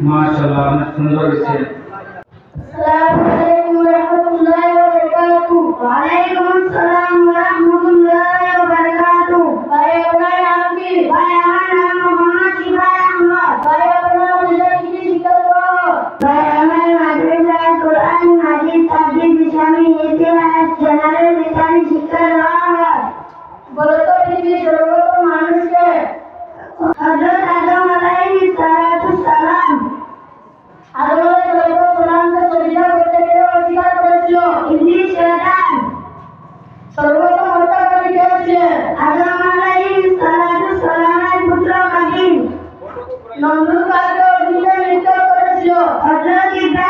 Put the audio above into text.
মাশাআল্লাহ, অনেক সুন্দর হয়েছে। আসসালামু আলাইকুম ওয়া রাহমাতুল্লাহি ওয়া বারাকাতুহু। ওয়া আলাইকুম আসসালাম ওয়া রাহমাতুল্লাহি ওয়া বারাকাতুহু। ভাই আপনার নাম কি? ভাই আমার নাম মোহাম্মদ শিফা আহমদ। ভাই আপনার পরিচয় কি শিখাবো? ভাই আমার মাদ্রাসায় কোরআন হাদিস তাফসীর ইসলামী ইতিহাস জেনারেল ইসলামী শিক্ষা দেওয়া হয়। বলো তো পৃথিবীর সর্বপ্রথম মানুষ কে? হযরত আদম আলাইহিস সালাতু সালাম। আদম আলাইহিস সালামকে সজদা করতে কে অস্বীকার করেছিল? ইবলিস শয়তান। সর্বপ্রথম হত্যাকারী কে ছিলেন? আদম আলাইহিস সালাতু সালামের পুত্র কাবিল। নমরুদ কাকে অগ্নিতে নিক্ষেপ করেছিল? হযরত ইব্রাহিম।